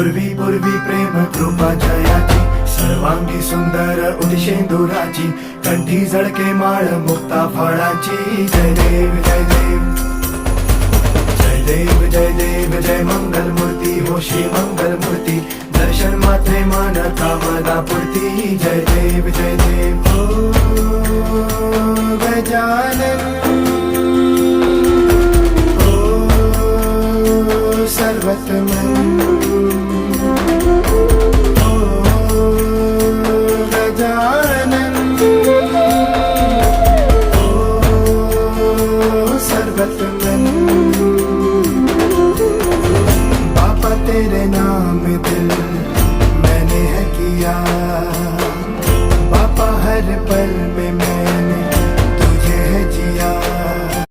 पूर्वी पूर्वी प्रेम कृपा जयाची, सर्वांगी सुंदर उदिशेंदुराची, कंठी झळके माळ मुक्ता फळाची. जय देव जय देव जय देव जय देव जय मंगल मूर्ती हो श्री मंगल मूर्ती, दर्शन मात्रे मन कामना पूर्ती. जय देव जय देव हो गजानन हो सर्वतमन हो गजानन हो सर्वतमन.